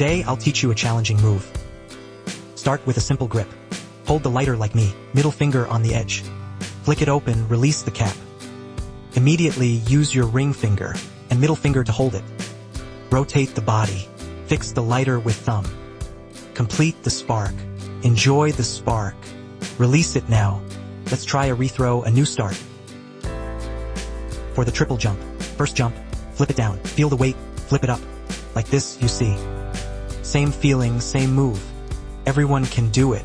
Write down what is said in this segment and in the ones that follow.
Today, I'll teach you a challenging move. Start with a simple grip. Hold the lighter like me, middle finger on the edge. Flick it open, release the cap. Immediately use your ring finger and middle finger to hold it. Rotate the body. Fix the lighter with thumb. Complete the spark. Enjoy the spark. Release it now. Let's try a rethrow, a new start. For the triple jump, first jump, flip it down. Feel the weight, flip it up. Like this, you see. Same feeling, same move. Everyone can do it.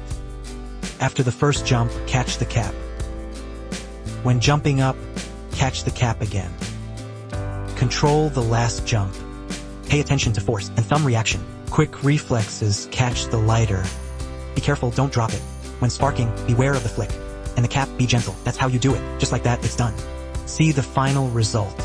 After the first jump, catch the cap. When jumping up, catch the cap again. Control the last jump. Pay attention to force and thumb reaction. Quick reflexes, catch the lighter. Be careful, don't drop it. When sparking, beware of the flick. And the cap, be gentle. That's how you do it. Just like that, it's done. See the final result.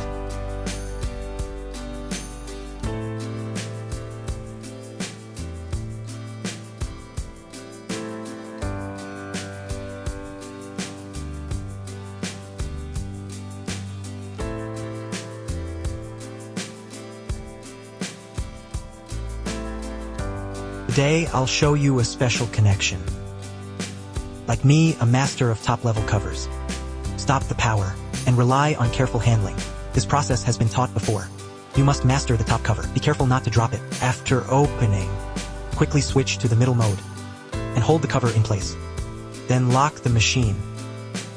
Today, I'll show you a special connection. Like me, a master of top-level covers. Stop the power and rely on careful handling. This process has been taught before. You must master the top cover. Be careful not to drop it. After opening, quickly switch to the middle mode and hold the cover in place. Then lock the machine.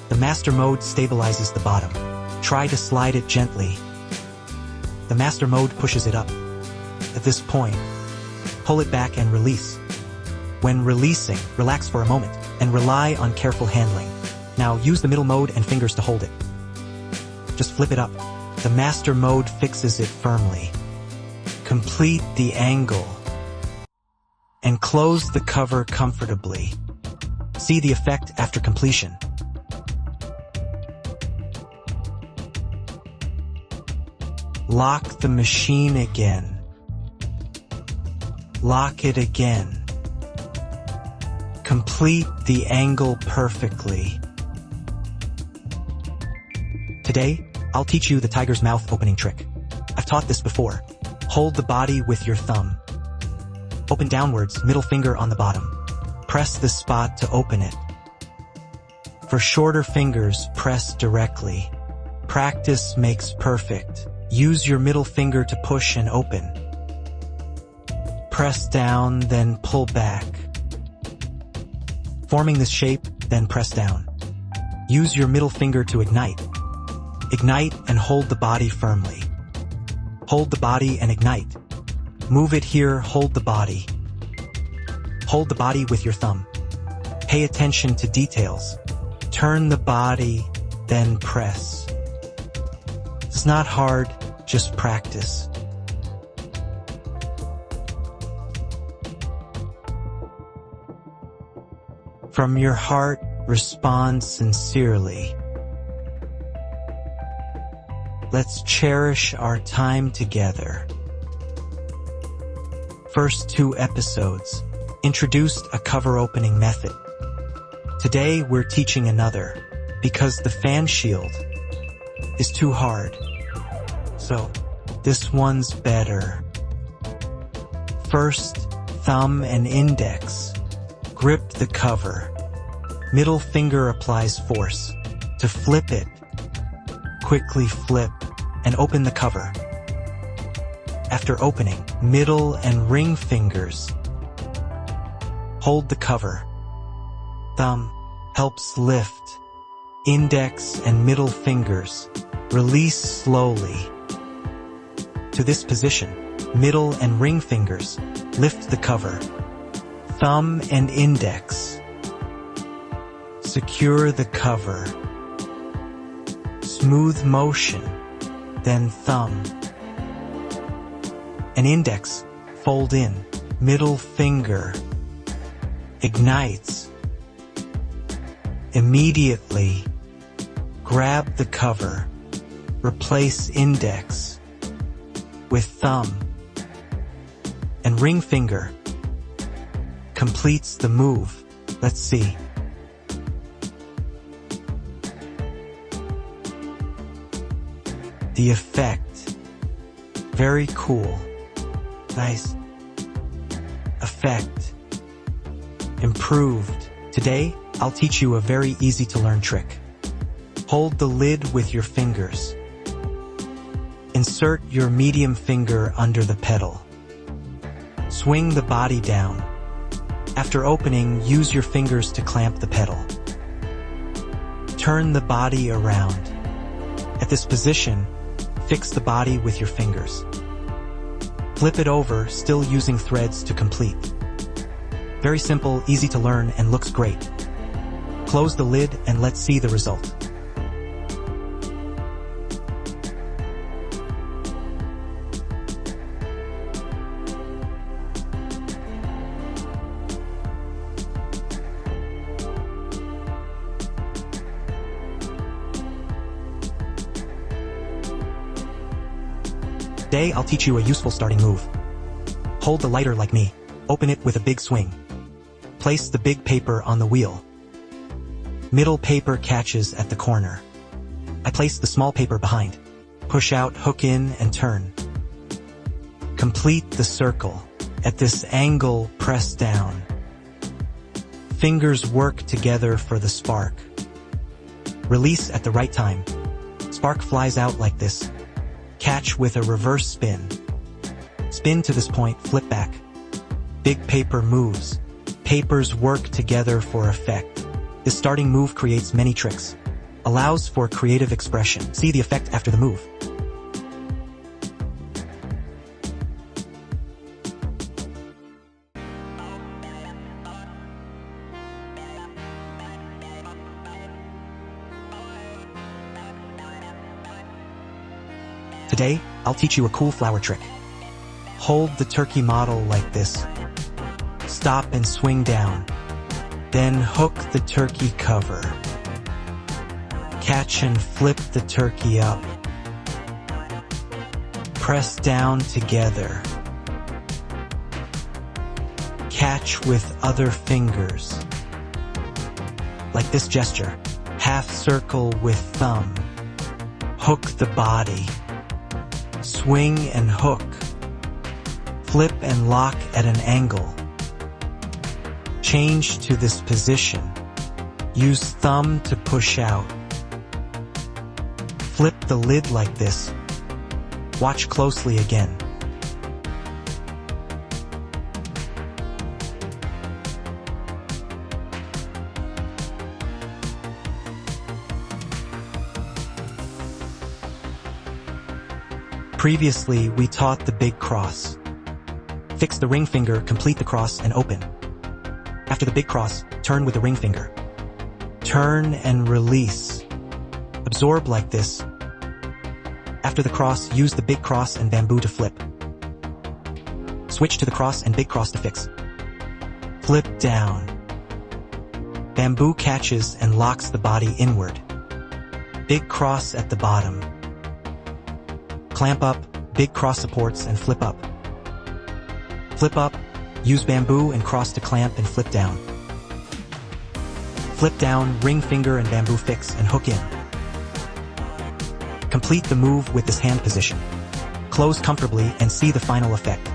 The master mode stabilizes the bottom. Try to slide it gently. The master mode pushes it up. At this point, pull it back and release. When releasing, relax for a moment and rely on careful handling. Now use the middle mode and fingers to hold it. Just flip it up. The master mode fixes it firmly. Complete the angle and close the cover comfortably. See the effect after completion. Lock the machine again. Lock it again. Complete the angle perfectly. Today, I'll teach you the tiger's mouth opening trick. I've taught this before. Hold the body with your thumb. Open downwards, middle finger on the bottom. Press the spot to open it. For shorter fingers, press directly. Practice makes perfect. Use your middle finger to push and open. Press down, then pull back. Forming this shape, then press down. Use your middle finger to ignite. Ignite and hold the body firmly. Hold the body and ignite. Move it here, hold the body. Hold the body with your thumb. Pay attention to details. Turn the body, then press. It's not hard, just practice. From your heart, respond sincerely. Let's cherish our time together. First 2 episodes introduced a cover opening method. Today we're teaching another, because the fan shield is too hard. So, this one's better. First, thumb and index. Grip the cover. Middle finger applies force. To flip it, quickly flip and open the cover. After opening, middle and ring fingers hold the cover. Thumb helps lift. Index and middle fingers release slowly. To this position, middle and ring fingers lift the cover. Thumb and index secure the cover. Smooth motion, then thumb and index fold in. Middle finger ignites. Immediately grab the cover. Replace index with thumb and ring finger. Completes the move. Let's see. The effect. Very cool. Nice. effect. Improved. Today, I'll teach you a very easy to learn trick. Hold the lid with your fingers. Insert your medium finger under the pedal. Swing the body down. After opening, use your fingers to clamp the pedal. Turn the body around. At this position, fix the body with your fingers. Flip it over, still using threads to complete. Very simple, easy to learn, and looks great. Close the lid and let's see the result. Today, I'll teach you a useful starting move. Hold the lighter like me. Open it with a big swing. Place the big paper on the wheel. Middle paper catches at the corner. I place the small paper behind. Push out, hook in, and turn. Complete the circle. At this angle, press down. Fingers work together for the spark. Release at the right time. Spark flies out like this. Catch with a reverse spin. Spin to this point, flip back. Big paper moves. Papers work together for effect. This starting move creates many tricks. Allows for creative expression. See the effect after the move. Today, I'll teach you a cool flower trick. Hold the turkey model like this. Stop and swing down. Then hook the turkey cover. Catch and flip the turkey up. Press down together. Catch with other fingers. Like this gesture. Half circle with thumb. Hook the body. Swing and hook. Flip and lock at an angle. Change to this position. Use thumb to push out. Flip the lid like this. Watch closely again. Previously, we taught the big cross. Fix the ring finger, complete the cross, and open. After the big cross, turn with the ring finger. Turn and release. Absorb like this. After the cross, use the big cross and bamboo to flip. Switch to the cross and big cross to fix. Flip down. Bamboo catches and locks the body inward. Big cross at the bottom. Clamp up, big cross supports, and flip up. Flip up, use bamboo and cross to clamp and flip down. Flip down, ring finger and bamboo fix and hook in. Complete the move with this hand position. Close comfortably and see the final effect.